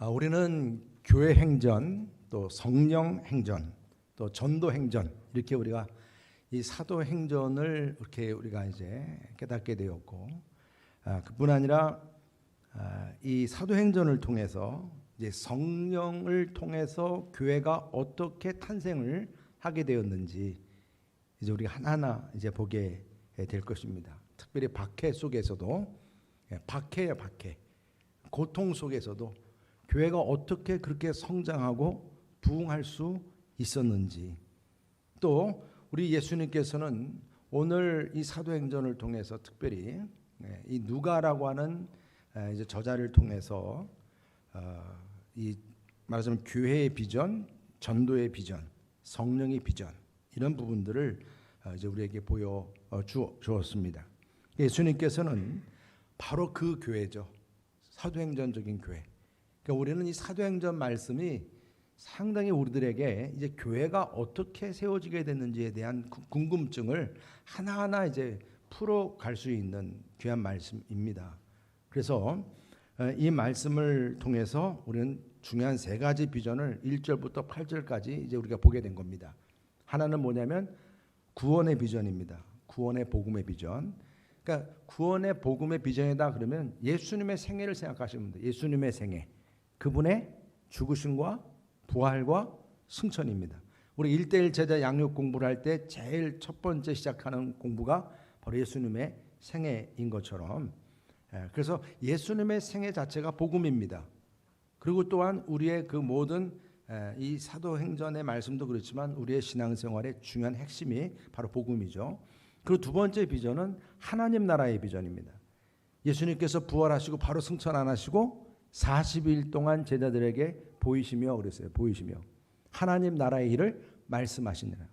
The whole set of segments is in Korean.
우리는 교회 행전, 또 성령 행전, 또 전도 행전, 이렇게 우리가 이 사도 행전을 이렇게 우리가 이제 깨닫게 되었고, 그뿐 아니라 이 사도 행전을 통해서 이제 성령을 통해서 교회가 어떻게 탄생을 하게 되었는지 이제 우리가 하나하나 이제 보게 될 것입니다. 특별히 박해 속에서도, 박해야 박해, 고통 속에서도 교회가 어떻게 그렇게 성장하고 부흥할 수 있었는지, 또 우리 예수님께서는 오늘 이 사도행전을 통해서 특별히 이 누가라고 하는 이제 저자를 통해서 이 말하자면 교회의 비전, 전도의 비전, 성령의 비전, 이런 부분들을 이제 우리에게 보여 주었습니다. 예수님께서는 바로 그 교회죠. 사도행전적인 교회. 그러니까 우리는 이 사도행전 말씀이 상당히 우리들에게 이제 교회가 어떻게 세워지게 됐는지에 대한 궁금증을 하나하나 이제 풀어갈 수 있는 귀한 말씀입니다. 그래서 이 말씀을 통해서 우리는 중요한 세 가지 비전을 1절부터 8절까지 이제 우리가 보게 된 겁니다. 하나는 뭐냐면 구원의 비전입니다. 구원의 복음의 비전. 그러니까 구원의 복음의 비전이다 그러면 예수님의 생애를 생각하시면 돼요. 예수님의 생애. 그분의 죽으심과 부활과 승천입니다. 우리 1:1 제자 양육 공부를 할 때 제일 첫 번째 시작하는 공부가 바로 예수님의 생애인 것처럼, 그래서 예수님의 생애 자체가 복음입니다. 그리고 또한 우리의 그 모든 이 사도행전의 말씀도 그렇지만 우리의 신앙생활의 중요한 핵심이 바로 복음이죠. 그리고 두 번째 비전은 하나님 나라의 비전입니다. 예수님께서 부활하시고 바로 승천 안 하시고 40일 동안 제자들에게 보이시며 그랬어요. 보이시며 하나님 나라의 일을 말씀하시느라.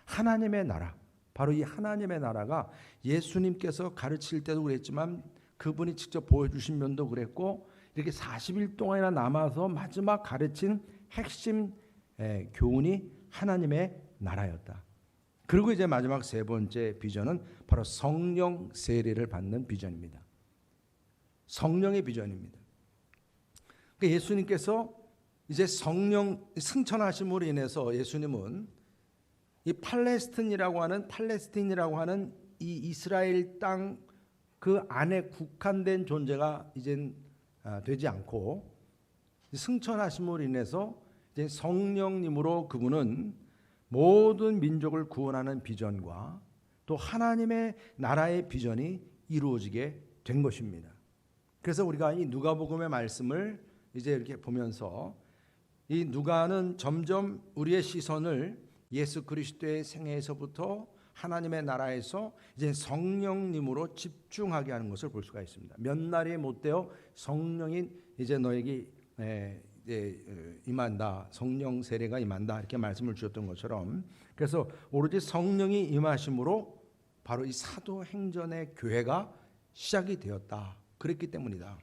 하나님의 나라, 바로 이 하나님의 나라가 예수님께서 가르칠 때도 그랬지만 그분이 직접 보여주신 면도 그랬고, 이렇게 40일 동안이나 남아서 마지막 가르친 핵심 교훈이 하나님의 나라였다. 그리고 이제 마지막 세 번째 비전은 바로 성령 세례를 받는 비전입니다. 성령의 비전입니다. 그러니까 예수님께서 이제 성령 승천하심으로 인해서 예수님은 이 팔레스틴이라고 하는 이 이스라엘 땅 그 안에 국한된 존재가 이젠 되지 않고, 승천하심으로 인해서 이제 성령님으로 그분은 모든 민족을 구원하는 비전과 또 하나님의 나라의 비전이 이루어지게 된 것입니다. 그래서 우리가 이 누가복음의 말씀을 이제 이렇게 보면서 이 누가는 점점 우리의 시선을 예수 그리스도의 생애에서부터 하나님의 나라에서 이제 성령님으로 집중하게 하는 것을 볼 수가 있습니다. 몇 날이 못되어 성령인 이제 너에게 임한다, 성령 세례가 임한다, 이렇게 말씀을 주셨던 것처럼, 그래서 오로지 성령이 임하심으로 바로 이 사도행전의 교회가 시작이 되었다. 그랬기 때문이다.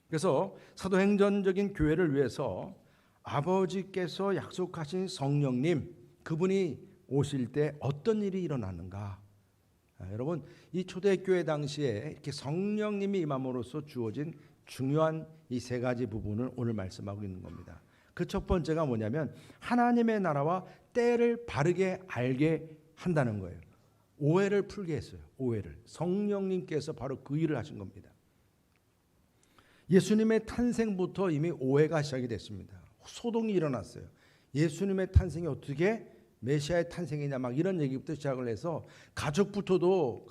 그래서 사도행전적인 교회를 위해서 아버지께서 약속하신 성령님, 그분이 오실 때 어떤 일이 일어나는가? 여러분, 이 초대교회 당시에 이렇게 성령님이 임함으로써 주어진 중요한 이 세 가지 부분을 오늘 말씀하고 있는 겁니다. 그 첫 번째가 뭐냐면 하나님의 나라와 때를 바르게 알게 한다는 거예요. 오해를 풀게 했어요. 오해를. 성령님께서 바로 그 일을 하신 겁니다. 예수님의 탄생부터 이미 오해가 시작이 됐습니다. 소동이 일어났어요. 예수님의 탄생이 어떻게 메시아의 탄생이냐, 막 이런 얘기부터 시작을 해서 가족들부터도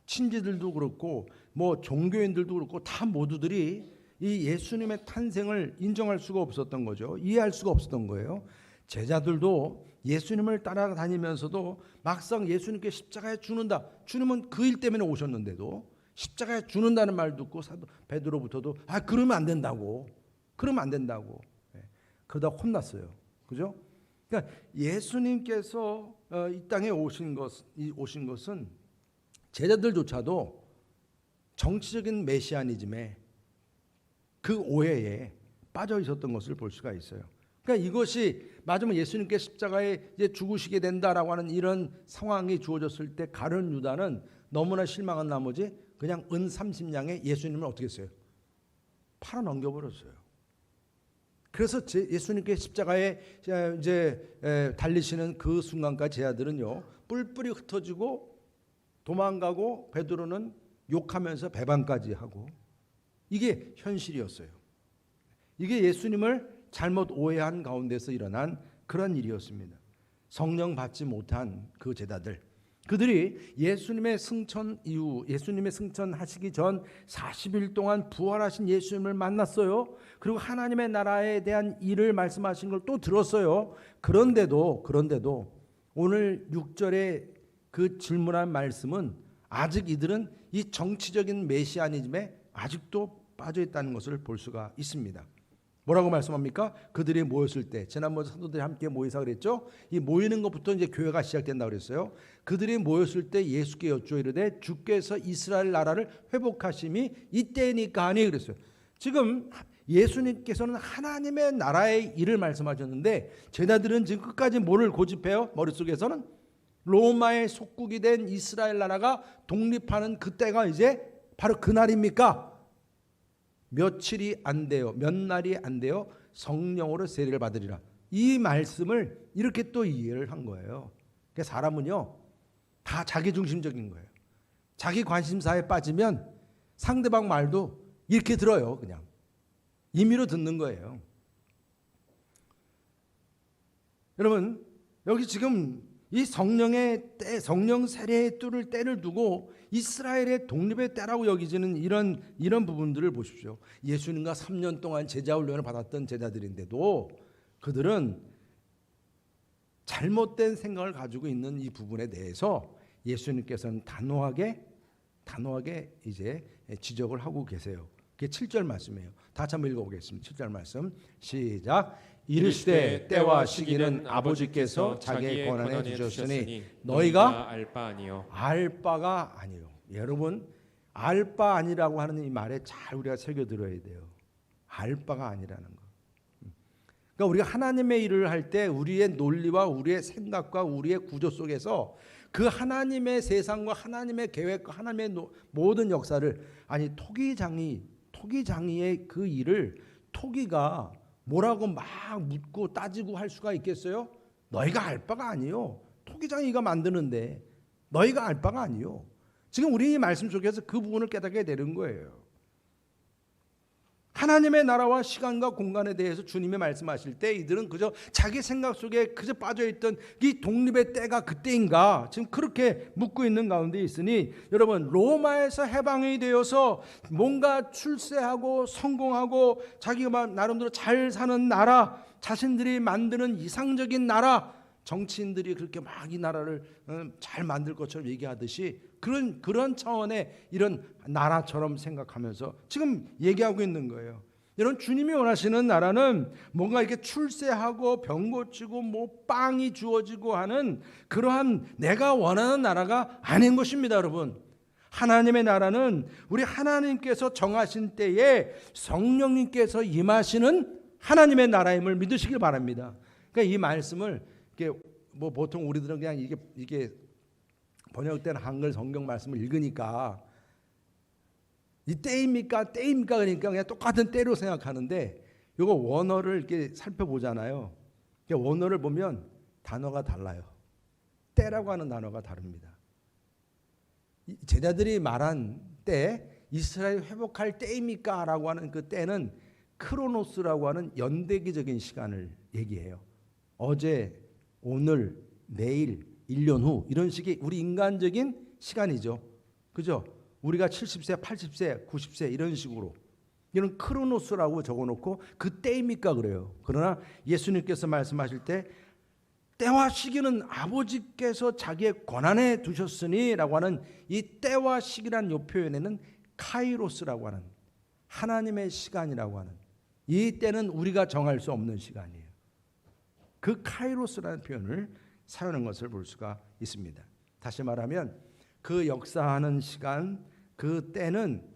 친지들도 그렇고 뭐 종교인들도 그렇고 다 모두들이 이 예수님의 탄생을 인정할 수가 없었던 거죠. 이해할 수가 없었던 거예요. 제자들도 예수님을 따라다니면서도 막상 예수님께 십자가에 죽는다, 주님은 그 일 때문에 오셨는데도 십자가에 죽는다는 말 듣고 사도 베드로부터도 그러면 안 된다고, 그러다 혼났어요. 그죠? 그러니까 예수님께서 이 땅에 오신 것은 제자들조차도 정치적인 메시아니즘에 그 오해에 빠져 있었던 것을 볼 수가 있어요. 그러니까 이것이 맞으면 예수님께 십자가에 이제 죽으시게 된다라고 하는 이런 상황이 주어졌을 때 가룟 유다는 너무나 실망한 나머지 그냥 은 30냥에 예수님을 어떻게 했어요? 팔아 넘겨버렸어요. 그래서 예수님께 십자가에 이제 달리시는 그 순간까지 제자들은요 뿔뿔이 흩어지고 도망가고 베드로는 욕하면서 배반까지 하고 이게 현실이었어요. 이게 예수님을 잘못 오해한 가운데서 일어난 그런 일이었습니다. 성령 받지 못한 그 제자들, 그들이 예수님의 승천 이후, 예수님의 승천하시기 전 40일 동안 부활하신 예수님을 만났어요. 그리고 하나님의 나라에 대한 일을 말씀하신 걸 또 들었어요. 그런데도 오늘 6절에 그 질문한 말씀은 아직 이들은 이 정치적인 메시아니즘에 아직도 빠져 있다는 것을 볼 수가 있습니다. 뭐라고 말씀합니까? 그들이 모였을 때, 지난번 사도들이 함께 모이사 그랬죠? 이 모이는 것부터 이제 교회가 시작된다 그랬어요. 그들이 모였을 때 예수께 여쭈어 이르되 주께서 이스라엘 나라를 회복하심이 이때니까 하니 그랬어요. 지금 예수님께서는 하나님의 나라의 일을 말씀하셨는데 제자들은 지금 끝까지 뭐를 고집해요? 머릿속에서는 로마의 속국이 된 이스라엘 나라가 독립하는 그때가 이제 바로 그날입니까? 며칠이 안 돼요. 몇 날이 안 돼요. 성령으로 세례를 받으리라. 이 말씀을 이렇게 또 이해를 한 거예요. 그러니까 사람은요 다 자기중심적인 거예요. 자기 관심사에 빠지면 상대방 말도 이렇게 들어요. 그냥 임의로 듣는 거예요. 여러분 여기 지금 이 성령의 때, 성령 세례의 뚫을 때를 두고 이스라엘의 독립의 때라고 여기지는 이런 부분들을 보십시오. 예수님과 3년 동안 제자 훈련을 받았던 제자들인데도 그들은 잘못된 생각을 가지고 있는 이 부분에 대해서 예수님께서는 단호하게 이제 지적을 하고 계세요. 그게 7절 말씀이에요. 다시 한번 읽어보겠습니다. 7절 말씀 시작. 이르시되 때와 시기는 아버지께서 자기의 권한에 주셨으니 너희가 알 바 아니요. 알 바가 아니요. 여러분 알 바 아니라고 하는 이 말에 잘 우리가 새겨 들어야 돼요. 알 바가 아니라는 거. 그러니까 우리가 하나님의 일을 할 때 우리의 논리와 우리의 생각과 우리의 구조 속에서 그 하나님의 세상과 하나님의 계획과 하나님의 모든 역사를 아니 토기장이의 그 일을 토기가 뭐라고 막 묻고 따지고 할 수가 있겠어요? 너희가 알 바가 아니요. 토기장이가 만드는데 너희가 알 바가 아니요. 지금 우리 말씀 속에서 그 부분을 깨닫게 되는 거예요. 하나님의 나라와 시간과 공간에 대해서 주님이 말씀하실 때 이들은 그저 자기 생각 속에 그저 빠져있던 이 독립의 때가 그때인가 지금 그렇게 묻고 있는 가운데 있으니 여러분 로마에서 해방이 되어서 뭔가 출세하고 성공하고 자기가 나름대로 잘 사는 나라, 자신들이 만드는 이상적인 나라, 정치인들이 그렇게 막 이 나라를 잘 만들 것처럼 얘기하듯이 그런 차원의 이런 나라처럼 생각하면서 지금 얘기하고 있는 거예요. 여러분 주님이 원하시는 나라는 뭔가 이렇게 출세하고 병 고치고 뭐 빵이 주어지고 하는 그러한 내가 원하는 나라가 아닌 것입니다. 여러분 하나님의 나라는 우리 하나님께서 정하신 때에 성령님께서 임하시는 하나님의 나라임을 믿으시길 바랍니다. 그러니까 이 말씀을 이렇게 뭐 보통 우리들은 그냥 이게 번역된 한글 성경 말씀을 읽으니까 이 때입니까 그러니까 그냥 똑같은 때로 생각하는데 이거 원어를 이렇게 살펴보잖아요. 원어를 보면 단어가 달라요. 때라고 하는 단어가 다릅니다. 제자들이 말한 때 이스라엘 회복할 때입니까 라고 하는 그 때는 크로노스라고 하는 연대기적인 시간을 얘기해요. 어제, 오늘, 내일, 1년 후 이런 식의 우리 인간적인 시간이죠. 그죠? 우리가 70세, 80세, 90세 이런 식으로 이런 크로노스라고 적어놓고 그 때입니까 그래요. 그러나 예수님께서 말씀하실 때 때와 시기는 아버지께서 자기의 권한에 두셨으니 라고 하는 이 때와 시기라는 이 표현에는 카이로스라고 하는 하나님의 시간이라고 하는 이 때는 우리가 정할 수 없는 시간이에요. 그 카이로스라는 표현을 사용하는 것을 볼 수가 있습니다. 다시 말하면 그 역사하는 시간, 그 때는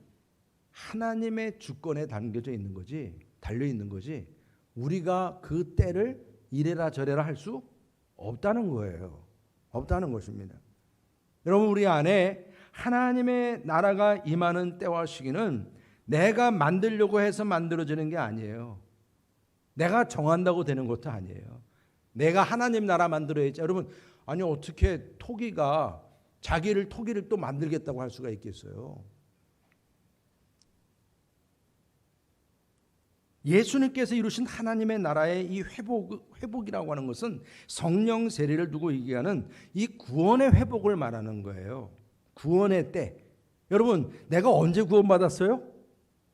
하나님의 주권에 담겨져 있는 거지, 달려 있는 거지. 우리가 그 때를 이래라 저래라 할 수 없다는 거예요. 없다는 것입니다. 여러분 우리 안에 하나님의 나라가 임하는 때와 시기는 내가 만들려고 해서 만들어지는 게 아니에요. 내가 정한다고 되는 것도 아니에요. 내가 하나님 나라 만들어야지. 여러분, 아니 어떻게 토기가 자기를 토기를 또 만들겠다고 할 수가 있겠어요? 예수님께서 이루신 하나님의 나라의 이 회복이라고 하는 것은 성령 세례를 두고 얘기하는 이 구원의 회복을 말하는 거예요. 구원의 때. 여러분, 내가 언제 구원받았어요?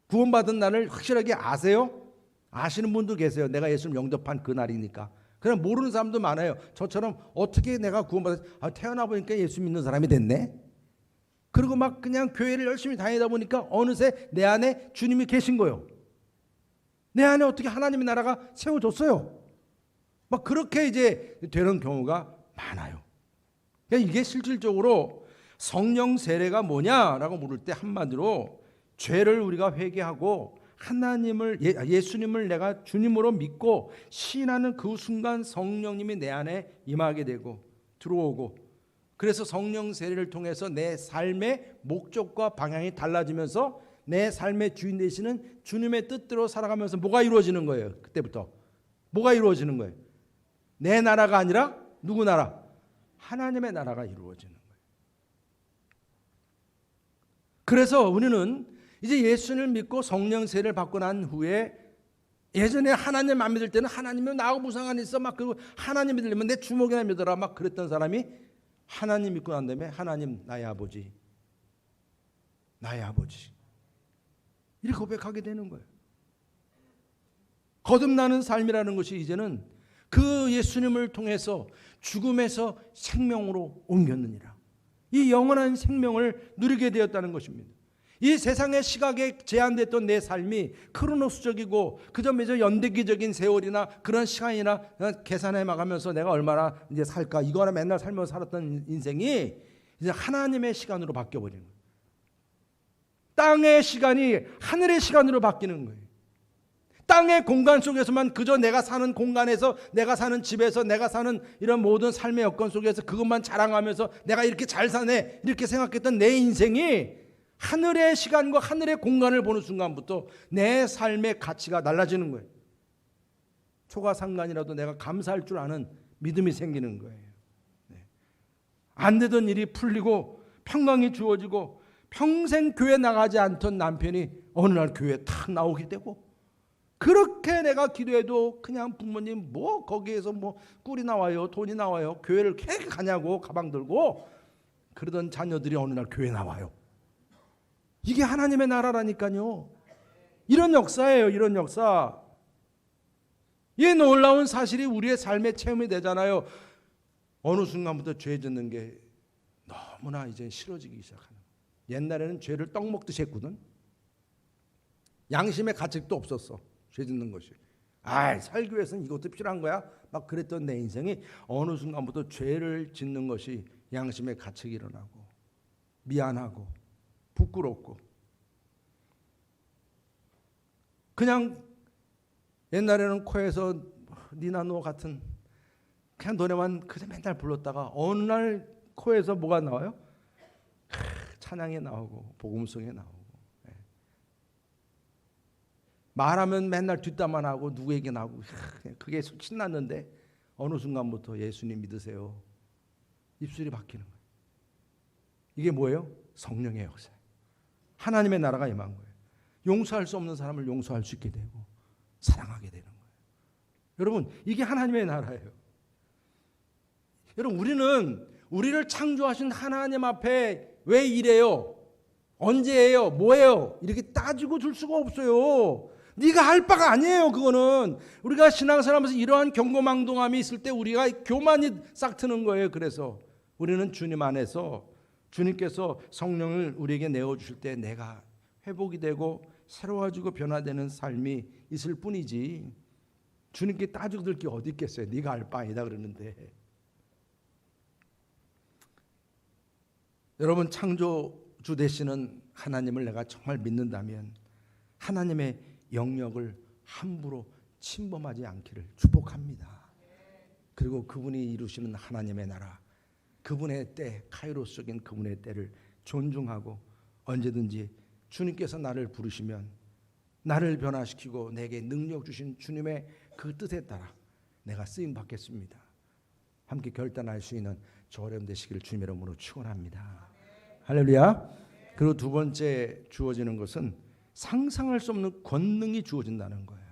구원받은 날을 확실하게 아세요? 아시는 분도 계세요. 내가 예수를 영접한 그 날이니까. 그냥 모르는 사람도 많아요. 저처럼 어떻게 내가 구원받았어요? 태어나 보니까 예수 믿는 사람이 됐네. 그리고 막 그냥 교회를 열심히 다니다 보니까 어느새 내 안에 주님이 계신 거예요. 내 안에 어떻게 하나님의 나라가 세워졌어요. 막 그렇게 이제 되는 경우가 많아요. 그러니까 이게 실질적으로 성령 세례가 뭐냐라고 물을 때 한마디로 죄를 우리가 회개하고 하나님을 예수님을 내가 주님으로 믿고 신하는 그 순간 성령님이 내 안에 임하게 되고 들어오고, 그래서 성령 세례를 통해서 내 삶의 목적과 방향이 달라지면서 내 삶의 주인 되시는 주님의 뜻대로 살아가면서 뭐가 이루어지는 거예요? 그때부터 뭐가 이루어지는 거예요? 내 나라가 아니라 누구 나라? 하나님의 나라가 이루어지는 거예요. 그래서 우리는 이제 예수를 믿고 성령 세례를 받고 난 후에, 예전에 하나님 안 믿을 때는 하나님이 나하고 무슨 상관이 있어? 막 그리고 하나님 믿으려면 내 주먹이나 믿어라 막 그랬던 사람이 하나님 믿고 난 다음에 하나님 나의 아버지, 나의 아버지 이렇게 고백하게 되는 거예요. 거듭나는 삶이라는 것이 이제는 그 예수님을 통해서 죽음에서 생명으로 옮겼느니라. 이 영원한 생명을 누리게 되었다는 것입니다. 이 세상의 시각에 제한됐던 내 삶이 크로노스적이고 그저 매저 연대기적인 세월이나 그런 시간이나 계산해 나가면서 내가 얼마나 이제 살까 이거나 맨날 살면서 살았던 인생이 이제 하나님의 시간으로 바뀌어버리는 거예요. 땅의 시간이 하늘의 시간으로 바뀌는 거예요. 땅의 공간 속에서만 그저 내가 사는 공간에서, 내가 사는 집에서, 내가 사는 이런 모든 삶의 여건 속에서 그것만 자랑하면서 내가 이렇게 잘 사네 이렇게 생각했던 내 인생이 하늘의 시간과 하늘의 공간을 보는 순간부터 내 삶의 가치가 달라지는 거예요. 초가상간이라도 내가 감사할 줄 아는 믿음이 생기는 거예요. 안 되던 일이 풀리고 평강이 주어지고 평생 교회 나가지 않던 남편이 어느 날 교회에 탁 나오게 되고, 그렇게 내가 기도해도 그냥 부모님 뭐 거기에서 뭐 꿀이 나와요 돈이 나와요 교회를 계속 가냐고 가방 들고 그러던 자녀들이 어느 날 교회 나와요. 이게 하나님의 나라라니까요. 이런 역사예요. 이런 역사. 이 놀라운 사실이 우리의 삶의 체험이 되잖아요. 어느 순간부터 죄 짓는 게 너무나 이제 싫어지기 시작하는 거예요. 옛날에는 죄를 떡 먹듯이 했거든. 양심의 가책도 없었어. 죄 짓는 것이. 살기 위해서는 이것도 필요한 거야. 막 그랬던 내 인생이 어느 순간부터 죄를 짓는 것이 양심의 가책이 일어나고 미안하고 부끄럽고, 그냥 옛날에는 코에서 니나노 같은 그냥 노래만 그저 맨날 불렀다가 어느 날 코에서 뭐가 나와요? 찬양이 나오고 복음성이 나오고, 말하면 맨날 뒷담만 하고 누구에게 나오고 그게 신났는데 어느 순간부터 예수님 믿으세요 입술이 바뀌는 거예요. 이게 뭐예요? 성령의 역사. 하나님의 나라가 임한 거예요. 용서할 수 없는 사람을 용서할 수 있게 되고 사랑하게 되는 거예요. 여러분, 이게 하나님의 나라예요. 여러분, 우리는 우리를 창조하신 하나님 앞에 왜 이래요? 언제예요? 뭐예요? 이렇게 따지고 줄 수가 없어요. 네가 할 바가 아니에요. 그거는 우리가 신앙생활하면서 이러한 경고망동함이 있을 때 우리가 교만이 싹 트는 거예요. 그래서 우리는 주님 안에서 주님께서 성령을 우리에게 내어주실 때 내가 회복이 되고 새로워지고 변화되는 삶이 있을 뿐이지, 주님께 따지고 들 게 어디 있겠어요. 네가 알 바 아니다 그러는데. 여러분, 창조주 되시는 하나님을 내가 정말 믿는다면 하나님의 영역을 함부로 침범하지 않기를 축복합니다. 그리고 그분이 이루시는 하나님의 나라, 그분의 때, 카이로스적인 그분의 때를 존중하고 언제든지 주님께서 나를 부르시면 나를 변화시키고 내게 능력 주신 주님의 그 뜻에 따라 내가 쓰임 받겠습니다. 함께 결단할 수 있는 저 어려움 되시기를 주님의 이름으로 축원합니다. 할렐루야. 그리고 두 번째 주어지는 것은 상상할 수 없는 권능이 주어진다는 거예요.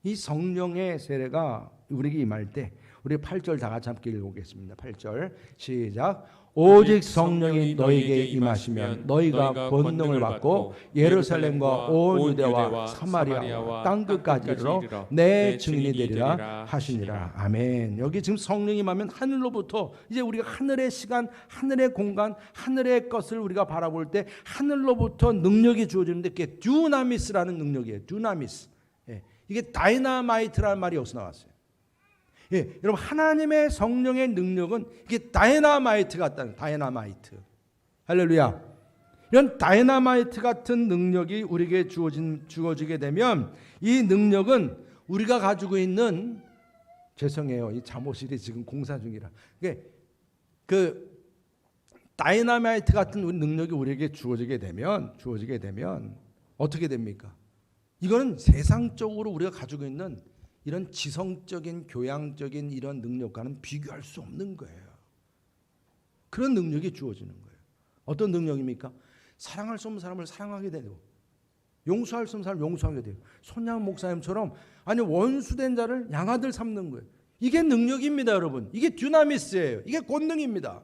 이 성령의 세례가 우리에게 임할 때 우리 8절 다 같이 함께 읽어보겠습니다. 8절 시작. 오직 성령이 너희에게 임하시면 너희가 권능을 받고 예루살렘과 온 유대와 사마리아와 땅끝까지 이르러 내 증인이 되리라 하시니라. 아멘. 여기 지금 성령이 임하면 하늘로부터 이제 우리가 하늘의 시간, 하늘의 공간, 하늘의 것을 우리가 바라볼 때 하늘로부터 능력이 주어지는데 그게 듀나미스라는 능력이에요. 듀나미스. 이게 다이나마이트라는 말이 여기서 나왔어요. 예, 여러분 하나님의 성령의 능력은 이게 다이나마이트 같다는 다이나마이트. 할렐루야. 이런 다이나마이트 같은 능력이 우리에게 주어지게 되면 이 능력은 우리가 가지고 있는 죄송해요. 이 잠옷실이 지금 공사 중이라. 그 다이나마이트 같은 능력이 우리에게 주어지게 되면 어떻게 됩니까? 이거는 세상적으로 우리가 가지고 있는 이런 지성적인 교양적인 이런 능력과는 비교할 수 없는 거예요. 그런 능력이 주어지는 거예요. 어떤 능력입니까? 사랑할 수 없는 사람을 사랑하게 되고 용서할 수 없는 사람을 용서하게 돼요. 손양 목사님처럼 아니 원수된 자를 양아들 삼는 거예요. 이게 능력입니다, 여러분. 이게 듀나미스예요. 이게 권능입니다.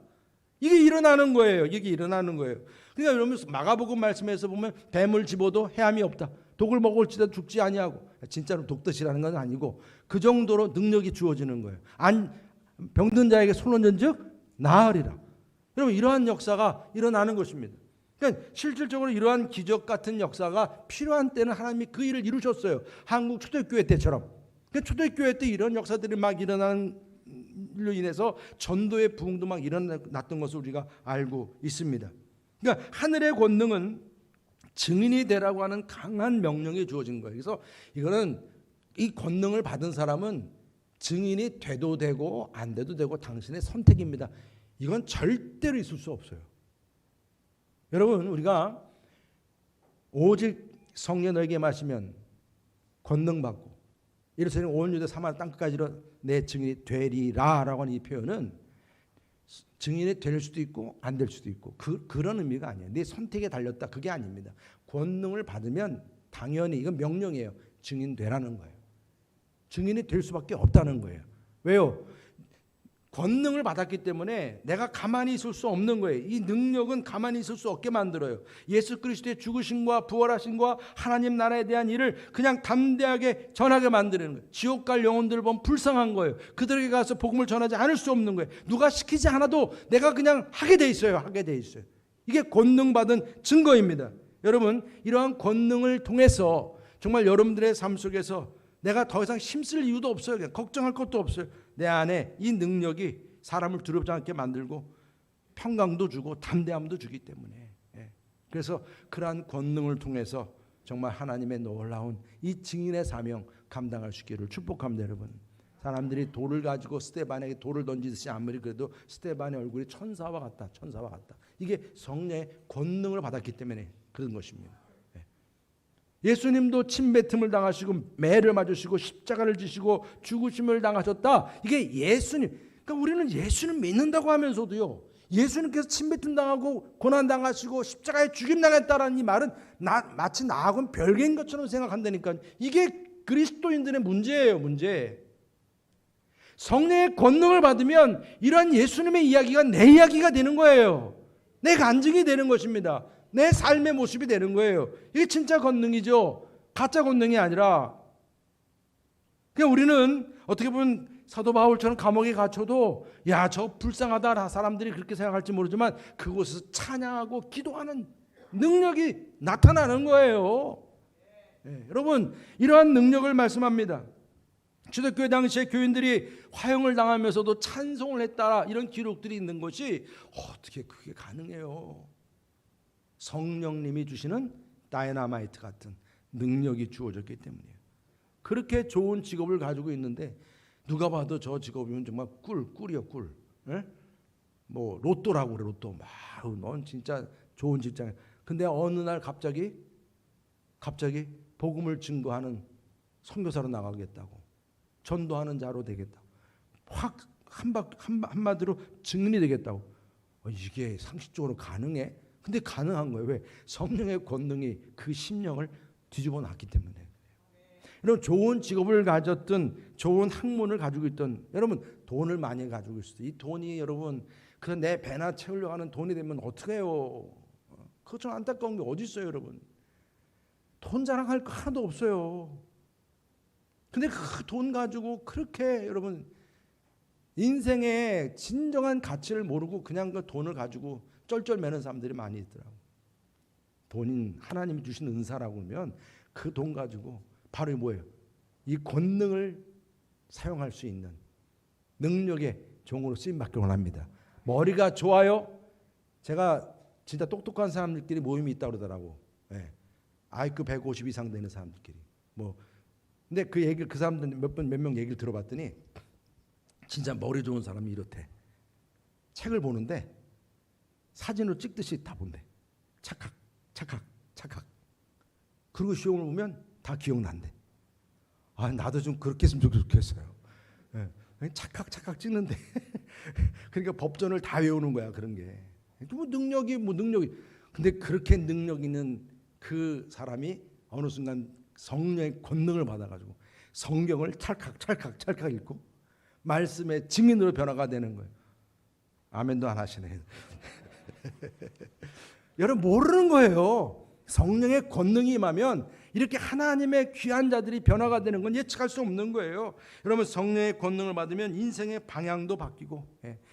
이게 일어나는 거예요. 이게 일어나는 거예요. 그러니까 여러분 마가복음 말씀에서 보면 뱀을 집어도 해함이 없다. 독을 먹을지라도 죽지 아니하고, 진짜로 독듯이라는 건 아니고 그 정도로 능력이 주어지는 거예요. 병든 자에게 손 얹은즉 나으리라. 여러분 이러한 역사가 일어나는 것입니다. 그러니까 실질적으로 이러한 기적 같은 역사가 필요한 때는 하나님이 그 일을 이루셨어요. 한국 초대교회 때처럼. 그러니까 초대교회 때 이런 역사들이 막 일어나는 일로 인해서 전도의 부흥도 막 일어났던 것을 우리가 알고 있습니다. 그러니까 하늘의 권능은 증인이 되라고 하는 강한 명령이 주어진 거예요. 그래서 이거는 이 권능을 받은 사람은 증인이 돼도 되고 안 돼도 되고 당신의 선택입니다. 이건 절대로 있을 수 없어요. 여러분 우리가 오직 성령 너에게 마시면 권능 받고 예루살렘 온 유대 사마리아 땅끝까지 내 증인이 되리라 라고 하는 이 표현은 증인이 될 수도 있고 안 될 수도 있고 그런 의미가 아니에요. 내 선택에 달렸다 그게 아닙니다. 권능을 받으면 당연히 이건 명령이에요. 증인 되라는 거예요. 증인이 될 수밖에 없다는 거예요. 왜요? 권능을 받았기 때문에 내가 가만히 있을 수 없는 거예요. 이 능력은 가만히 있을 수 없게 만들어요. 예수 그리스도의 죽으심과 부활하심과 하나님 나라에 대한 일을 그냥 담대하게 전하게 만드는 거예요. 지옥 갈 영혼들을 보면 불쌍한 거예요. 그들에게 가서 복음을 전하지 않을 수 없는 거예요. 누가 시키지 않아도 내가 그냥 하게 돼 있어요. 하게 돼 있어요. 이게 권능 받은 증거입니다. 여러분 이러한 권능을 통해서 정말 여러분들의 삶 속에서 내가 더 이상 힘쓸 이유도 없어요. 그냥 걱정할 것도 없어요. 내 안에 이 능력이 사람을 두렵지 않게 만들고 평강도 주고 담대함도 주기 때문에 그래서 그러한 권능을 통해서 정말 하나님의 놀라운 이 증인의 사명 감당할 수 있기를 축복합니다. 여러분 사람들이 돌을 가지고 스데반에게 돌을 던지듯이 아무리 그래도 스데반의 얼굴이 천사와 같다. 천사와 같다. 이게 성령의 권능을 받았기 때문에 그런 것입니다. 예수님도 침뱉음을 당하시고 매를 맞으시고 십자가를 지시고 죽으심을 당하셨다. 이게 예수님. 그러니까 우리는 예수님 믿는다고 하면서도요. 예수님께서 침뱉음 당하고 고난 당하시고 십자가에 죽임 당했다라는 이 말은 마치 나하고는 별개인 것처럼 생각한다니까. 이게 그리스도인들의 문제예요. 문제. 성령의 권능을 받으면 이러한 예수님의 이야기가 내 이야기가 되는 거예요. 내 간증이 되는 것입니다. 내 삶의 모습이 되는 거예요. 이게 진짜 권능이죠. 가짜 권능이 아니라. 그냥 우리는 어떻게 보면 사도 바울처럼 감옥에 갇혀도 야, 저 불쌍하다 사람들이 그렇게 생각할지 모르지만 그곳에서 찬양하고 기도하는 능력이 나타나는 거예요. 여러분 이러한 능력을 말씀합니다. 초대교회 당시에 교인들이 화형을 당하면서도 찬송을 했다 이런 기록들이 있는 것이 어떻게 그게 가능해요? 성령님이 주시는 다이나마이트 같은 능력이 주어졌기 때문이에요. 그렇게 좋은 직업을 가지고 있는데 누가 봐도 저 직업이면 정말 꿀이요 꿀. 뭐 로또라고 그래 로또. 넌 진짜 좋은 직장이야. 근데 어느 날 갑자기 복음을 증거하는 선교사로 나가겠다고. 전도하는 자로 되겠다. 확 한마디로 증인이 되겠다고. 이게 상식적으로 가능해? 근데 가능한 거예요. 왜? 성령의 권능이 그 심령을 뒤집어 놨기 때문에. 여러분 좋은 직업을 가졌든 좋은 학문을 가지고 있든 여러분 돈을 많이 가지고 있어도 이 돈이 여러분 그 내 배나 채우려고 하는 돈이 되면 어떻게 해요? 그거 좀 안타까운 게 어디 있어요 여러분. 돈 자랑할 거 하나도 없어요. 근데 그 돈 가지고 그렇게 여러분 인생의 진정한 가치를 모르고 그냥 그 돈을 가지고 쩔쩔매는 사람들이 많이 있더라고요. 돈인 하나님이 주신 은사라고 하면 그 돈 가지고 바로 뭐예요? 이 권능을 사용할 수 있는 능력의 종으로 쓰임받기를 원합니다. 머리가 좋아요? 제가 진짜 똑똑한 사람들끼리 모임이 있다고 그러더라고. 네. IQ 150 이상 되는 사람들끼리. 근데 그 얘기를 그 사람들 몇 명 얘기를 들어봤더니 진짜 머리 좋은 사람이 이렇대. 책을 보는데 사진으로 찍듯이 다 본대. 착각. 그리고 시험을 보면 다 기억난대. 나도 좀 그렇게 했으면 좋겠어요. 네. 착각 찍는데. 그러니까 법전을 다 외우는 거야 그런 게. 능력이. 근데 그렇게 능력 있는 그 사람이 어느 순간 성령의 권능을 받아가지고 성경을 찰칵 읽고 말씀의 증인으로 변화가 되는 거예요. 아멘도 안 하시네. 여러분 모르는 거예요. 성령의 권능이 임하면 이렇게 하나님의 귀한 자들이 변화가 되는 건 예측할 수 없는 거예요. 여러분 성령의 권능을 받으면 인생의 방향도 바뀌고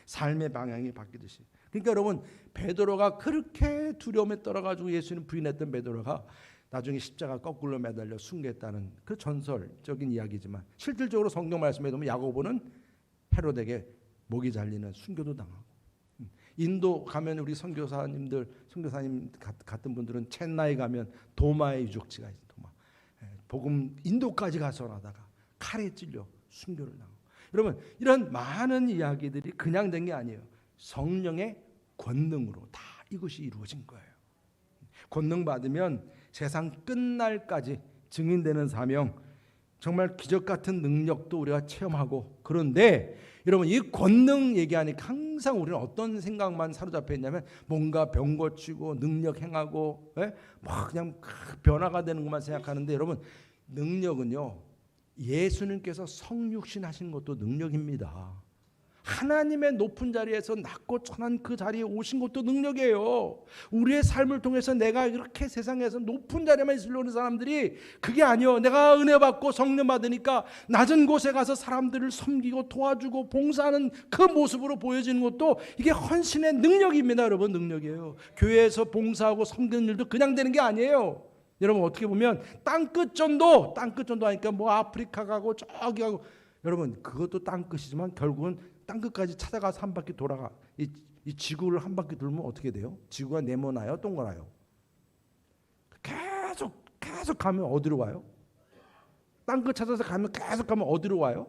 삶의 방향이 바뀌듯이. 그러니까 여러분 베드로가 그렇게 두려움에 떨어가지고 예수님 부인했던 베드로가 나중에 십자가 거꾸로 매달려 순교했다는 그 전설적인 이야기지만 실질적으로 성경 말씀에 보면 야고보는 헤롯에게 목이 잘리는 순교도 당하고 인도 가면 우리 선교사님 같은 분들은 첸나이 가면 도마의 유적지가 있어요. 복음 인도까지 가서 하다가 칼에 찔려 순교를 당하고 여러분 이런 많은 이야기들이 그냥 된 게 아니에요. 성령의 권능으로 다 이것이 이루어진 거예요. 권능 받으면 세상 끝날까지 증인되는 사명 정말 기적 같은 능력도 우리가 체험하고 그런데 여러분 이 권능 얘기하니까 항상 우리는 어떤 생각만 사로잡혀 있냐면 뭔가 병 고치고 능력 행하고 막 그냥 변화가 되는 것만 생각하는데 여러분 능력은요 예수님께서 성육신 하신 것도 능력입니다. 하나님의 높은 자리에서 낮고 천한 그 자리에 오신 것도 능력이에요. 우리의 삶을 통해서 내가 이렇게 세상에서 높은 자리에만 있으려는 사람들이 그게 아니요. 내가 은혜 받고 성령 받으니까 낮은 곳에 가서 사람들을 섬기고 도와주고 봉사하는 그 모습으로 보여지는 것도 이게 헌신의 능력입니다. 여러분 능력이에요. 교회에서 봉사하고 섬기는 일도 그냥 되는 게 아니에요. 여러분 어떻게 보면 땅끝 전도 하니까 뭐 아프리카 가고 저기 가고 여러분 그것도 땅끝이지만 결국은 땅끝까지 찾아가서 한 바퀴 돌아가 이 지구를 한 바퀴 돌면 어떻게 돼요? 지구가 네모나요? 동그라요? 계속 가면 어디로 와요? 땅끝 찾아서 가면 계속 가면 어디로 와요?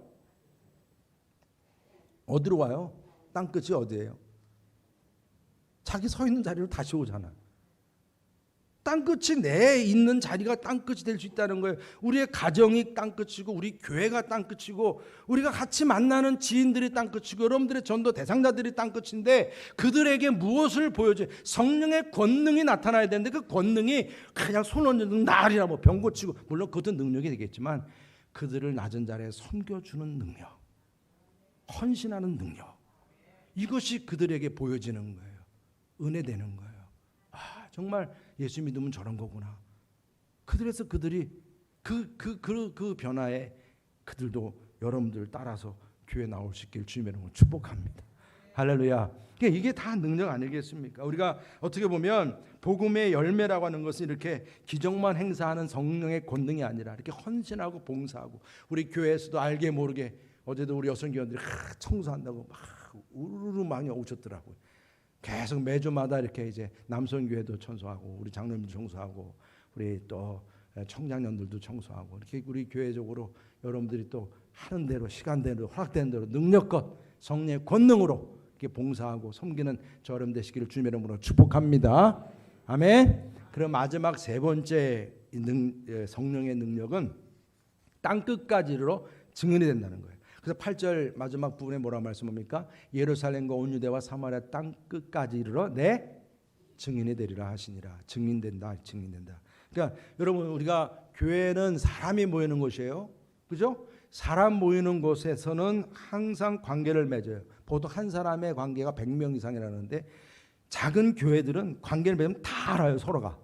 어디로 와요? 땅끝이 어디예요? 자기 서 있는 자리로 다시 오잖아. 땅끝이 내 있는 자리가 땅끝이 될 수 있다는 거예요. 우리의 가정이 땅끝이고 우리 교회가 땅끝이고 우리가 같이 만나는 지인들이 땅끝이고 여러분들의 전도 대상자들이 땅끝인데 그들에게 무엇을 보여줘요? 성령의 권능이 나타나야 되는데 그 권능이 그냥 손 얹는 날이라 뭐 병 고치고 물론 그것도 능력이 되겠지만 그들을 낮은 자리에 섬겨주는 능력, 헌신하는 능력 이것이 그들에게 보여지는 거예요. 은혜되는 거예요. 정말 예수 믿으면 저런 거구나. 그들에서 그들이 그 변화에 그들도 여러분들 따라서 교회 나올 수 있길 주님의 이름으로 축복합니다. 할렐루야. 이게 다 능력 아니겠습니까? 우리가 어떻게 보면 복음의 열매라고 하는 것은 이렇게 기적만 행사하는 성령의 권능이 아니라 이렇게 헌신하고 봉사하고 우리 교회에서도 알게 모르게 어제도 우리 여성교원들이 청소한다고 막 우르르 많이 오셨더라고요. 계속 매주마다 이렇게 이제 남성교회도 청소하고 우리 장로님도 청소하고 우리 또 청장년들도 청소하고 이렇게 우리 교회적으로 여러분들이 또 하는 대로 시간대로 허락된 대로 능력껏 성령의 권능으로 이렇게 봉사하고 섬기는 저 여러분 되시기를 주님의 이름으로 축복합니다. 아멘. 그럼 마지막 세 번째 성령의 능력은 땅끝까지로 증인이 된다는 거예요. 그래서 8절 마지막 부분에 뭐라 말씀합니까? 예루살렘과 온 유대와 사마리아 땅 끝까지 이르러 내 증인이 되리라 하시니라. 증인된다. 그러니까 여러분, 우리가 교회는 사람이 모이는 곳이에요. 그죠? 사람 모이는 곳에서는 항상 관계를 맺어요. 보통 한 사람의 관계가 100명 이상이라는데 작은 교회들은 관계를 맺으면 다 알아요, 서로가.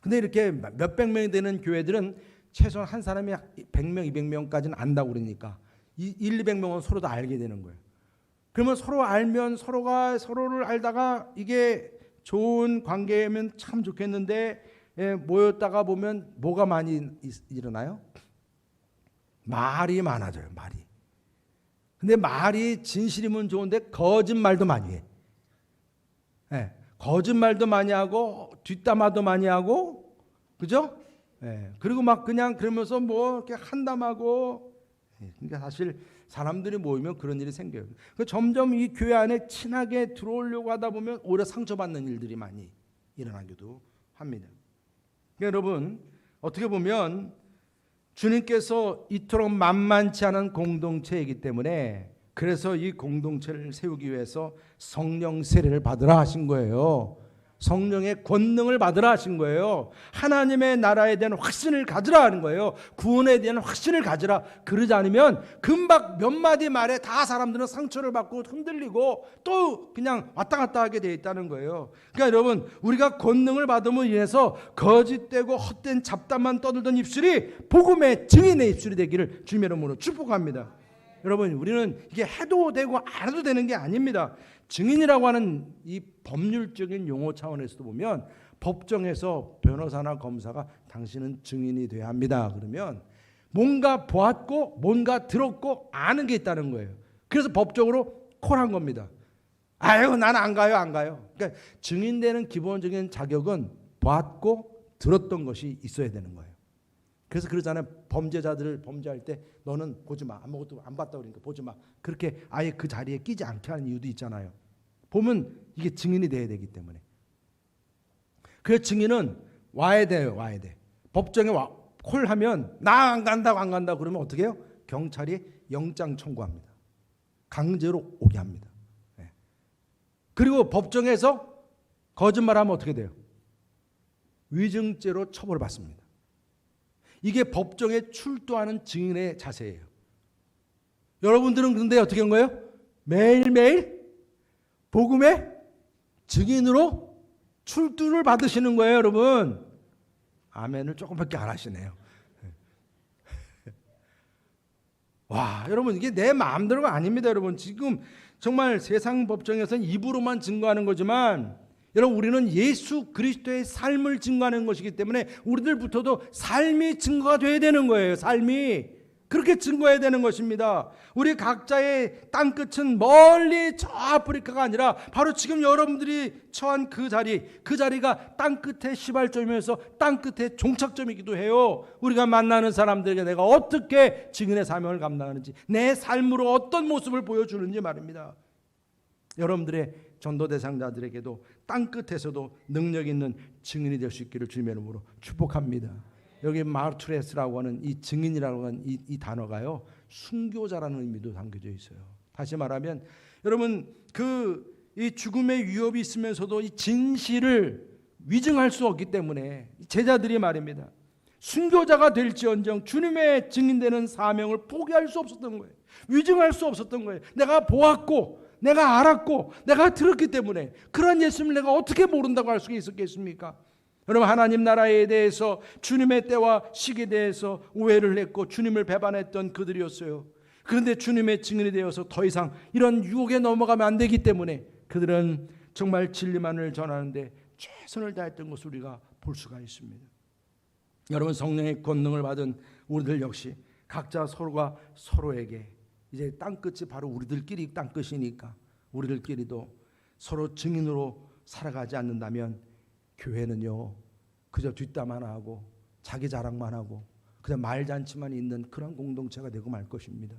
근데 이렇게 몇백 명이 되는 교회들은 최소한 한 사람이 100명, 200명까지는 안다고 그러니까 200명은 서로 다 알게 되는 거예요. 그러면 서로 알면 서로가 서로를 알다가 이게 좋은 관계면 참 좋겠는데 모였다가 보면 뭐가 많이 일어나요? 말이 많아져요. 말이. 근데 말이 진실이면 좋은데 거짓말도 많이 해. 거짓말도 많이 하고 뒷담화도 많이 하고, 그죠? 그리고 막 그냥 그러면서 뭐 이렇게 한담하고. 그러니까 사실 사람들이 모이면 그런 일이 생겨요. 점점 이 교회 안에 친하게 들어오려고 하다 보면 오히려 상처받는 일들이 많이 일어나기도 합니다. 그러니까 여러분, 어떻게 보면 주님께서 이토록 만만치 않은 공동체이기 때문에, 그래서 이 공동체를 세우기 위해서 성령 세례를 받으라 하신 거예요. 성령의 권능을 받으라 하신 거예요. 하나님의 나라에 대한 확신을 가지라 하는 거예요. 구원에 대한 확신을 가지라. 그러지 않으면 금방 몇 마디 말에 다 사람들은 상처를 받고 흔들리고 또 그냥 왔다 갔다 하게 되어 있다는 거예요. 그러니까 여러분, 우리가 권능을 받음으로 인해서 거짓되고 헛된 잡담만 떠들던 입술이 복음의 증인의 입술이 되기를 주님의 이름으로 축복합니다. 여러분, 우리는 이게 해도 되고 안 해도 되는 게 아닙니다. 증인이라고 하는 이 법률적인 용어 차원에서도 보면 법정에서 변호사나 검사가 당신은 증인이 돼야 합니다. 그러면 뭔가 보았고 뭔가 들었고 아는 게 있다는 거예요. 그래서 법적으로 콜한 겁니다. 아유, 나는 안 가요. 그러니까 증인되는 기본적인 자격은 보았고 들었던 것이 있어야 되는 거예요. 그래서 그러잖아요. 범죄자들을 범죄할 때 너는 보지 마. 아무것도 안 봤다 그러니까 보지 마. 그렇게 아예 그 자리에 끼지 않게 하는 이유도 있잖아요. 보면 이게 증인이 돼야 되기 때문에. 그래서 증인은 와야 돼요. 법정에 콜하면 나 안 간다고 그러면 어떻게 해요? 경찰이 영장 청구합니다. 강제로 오게 합니다. 그리고 법정에서 거짓말하면 어떻게 돼요? 위증죄로 처벌을 받습니다. 이게 법정에 출두하는 증인의 자세예요. 여러분들은 근데 어떻게 한 거예요? 매일매일 복음의 증인으로 출두를 받으시는 거예요, 여러분. 아멘을 조금밖에 안 하시네요. 와, 여러분, 이게 내 마음대로가 아닙니다, 여러분. 지금 정말 세상 법정에서는 입으로만 증거하는 거지만, 여러분, 우리는 예수 그리스도의 삶을 증거하는 것이기 때문에 우리들부터도 삶이 증거가 돼야 되는 거예요. 삶이 그렇게 증거해야 되는 것입니다. 우리 각자의 땅끝은 멀리 저 아프리카가 아니라 바로 지금 여러분들이 처한 그 자리가 땅끝의 시발점이면서 땅끝의 종착점이기도 해요. 우리가 만나는 사람들에게 내가 어떻게 증인의 사명을 감당하는지, 내 삶으로 어떤 모습을 보여주는지 말입니다. 여러분들의 전도 대상자들에게도 땅끝에서도 능력 있는 증인이 될 수 있기를 주님의 이름으로 축복합니다. 여기 마르투레스라고 하는 이 증인이라고 하는 이 단어가요, 순교자라는 의미도 담겨져 있어요. 다시 말하면 여러분, 이 죽음의 위협이 있으면서도 이 진실을 위증할 수 없기 때문에 제자들이 말입니다. 순교자가 될지언정 주님의 증인되는 사명을 포기할 수 없었던 거예요. 위증할 수 없었던 거예요. 내가 보았고 내가 알았고 내가 들었기 때문에 그런 예수님을 내가 어떻게 모른다고 할 수 있었겠습니까? 여러분, 하나님 나라에 대해서, 주님의 때와 시기에 대해서 오해를 했고 주님을 배반했던 그들이었어요. 그런데 주님의 증인이 되어서 더 이상 이런 유혹에 넘어가면 안 되기 때문에 그들은 정말 진리만을 전하는데 최선을 다했던 것을 우리가 볼 수가 있습니다. 여러분, 성령의 권능을 받은 우리들 역시 각자 서로가 서로에게, 이제 땅끝이 바로 우리들끼리 땅끝이니까 우리들끼리도 서로 증인으로 살아가지 않는다면 교회는요, 그저 뒷담만 하고 자기 자랑만 하고 그냥 말잔치만 있는 그런 공동체가 되고 말 것입니다.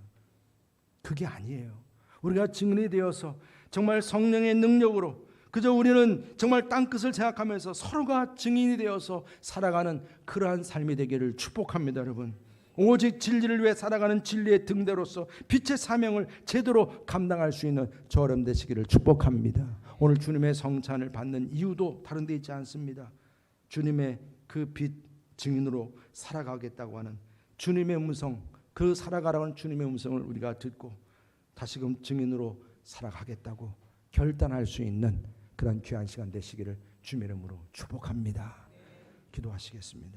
그게 아니에요. 우리가 증인이 되어서 정말 성령의 능력으로 그저 우리는 정말 땅끝을 생각하면서 서로가 증인이 되어서 살아가는 그러한 삶이 되기를 축복합니다. 여러분, 오직 진리를 위해 살아가는 진리의 등대로서 빛의 사명을 제대로 감당할 수 있는 저 여러분 되시기를 축복합니다. 오늘 주님의 성찬을 받는 이유도 다른 데 있지 않습니다. 주님의 그 빛 증인으로 살아가겠다고 하는 주님의 음성, 그 살아가라고 하는 주님의 음성을 우리가 듣고 다시금 증인으로 살아가겠다고 결단할 수 있는 그런 귀한 시간 되시기를 주님의 이름으로 축복합니다. 기도하시겠습니다.